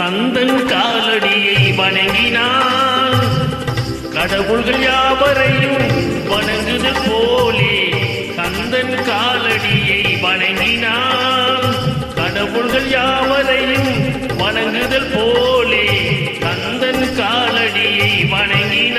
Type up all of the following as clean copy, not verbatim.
கந்தன் காலடியை வணங்கினான் கடவுள்கள் யாவரையும் வணங்குது போலே. கந்தன் காலடியை வணங்கினான் கடவுள்கள் யாவரையும் வணங்குதல் போலே. கந்தன் காலடியை வணங்கினான்.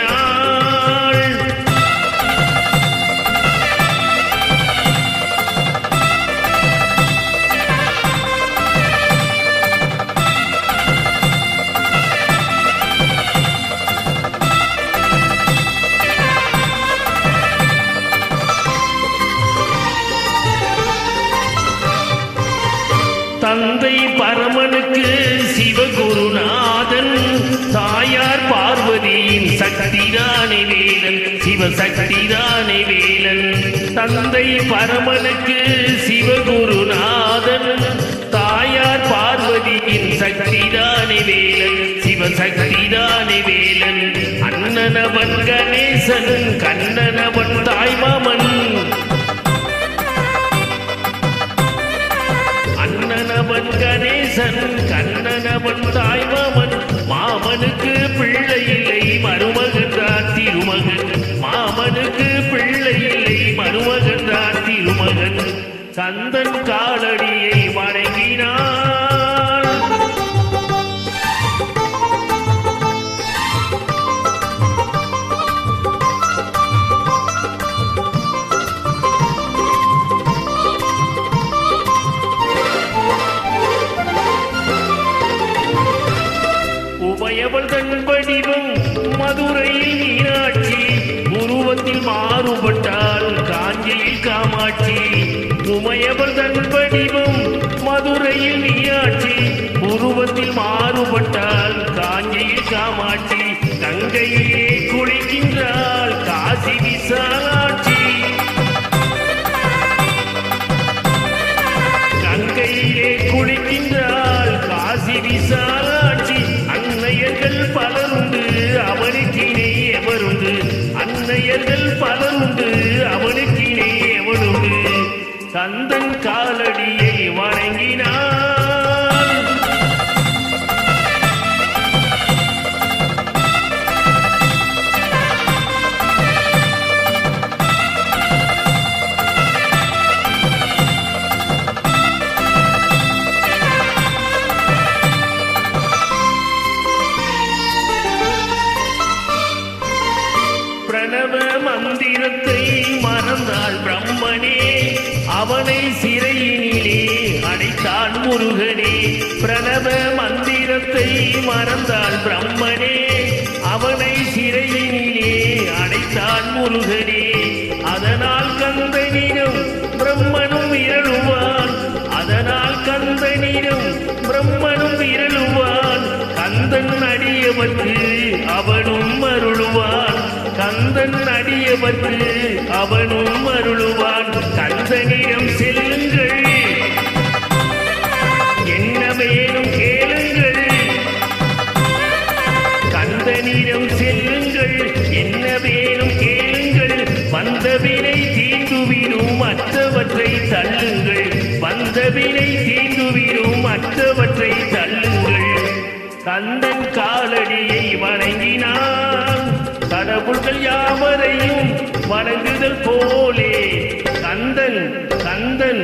தந்தை பரமனுக்கு சிவகுருநாதன், தாயார் பார்வதியின் சக்திதானே வேலன், சிவசக்திதானே வேலன். தந்தை பரமனுக்கு சிவகுருநாதன், தாயார் பார்வதியின் சக்திதானே வேலன், சிவசக்திதானே வேலன். அண்ணனவன் கணேசன், கண்ணனவன் தாய்மாமன், அண்ணனவன் கணேசன், கண்ணனவன் தாய்மாமன். மாமனுக்கு பிள்ளை இல்லை மருமகன் தான் திருமகன், மாமனுக்கு பிள்ளை இல்லை மருமகன் தான் திருமகன். கந்தன் காலடியை வணங்கினான். உமையவள் தன் வடிவம் மதுரையில் மீனாட்சி, உருவத்தில் மாறுபட்டால் காஞ்சியில் காமாட்சி. உமையவள் தன் வடிவம் மதுரையில் மீனாட்சி, உருவத்தில் மாறுபட்டால் காஞ்சியில் காமாட்சி. கங்கையிலே குளிக்கின்றாள் காசி விசாலாட்சி, கங்கையிலே குளிக்கின்றாள் காசி விசாலாட்சி. அன்னையர்கள் பலருண்டு அவனுக்கினை எவருண்டு, அன்னையர்கள் பலருண்டு அவனுக்கினை எவனுண்டு. கந்தன் காலடியை வணங்கினான். பிரணவ மந்திரத்தை மறந்தாள் பிரம்மனே, அவனை சிறையினிலே அடைத்தான் முருகனே. பிரணவ மந்திரத்தை மறந்தாள் பிரம்மனே, அவனை சிறையினிலே அடைத்தான் முருகனே. அதனால் கந்தனிடம் பிரம்மனும் விரலுவான், அதனால் கந்தனிடம் பிரம்மனும் விரலுவான். கந்தன் அடியவர்க்கு அவனும் அருளுவான், கந்தன் அடியவர்க்கு அவனும் அருளுவான். கந்தனிடம் செல்லுங்கள் என்ன வேணும் கேளுங்கள், கந்தனிடம் செல்லுங்கள் என்ன வேணும் கேளுங்கள். வந்தவினை தீர்ந்துவிடும் மற்றவற்றை தள்ளுங்கள், வந்தவினை தீர்ந்துவிடும் மற்றவற்றை தள்ளுங்கள். கந்தன் காலடியை வணங்கினான் கடவுள்கள் யாவரையும் வணங்குதல் போலே. கந்தன் கந்தன்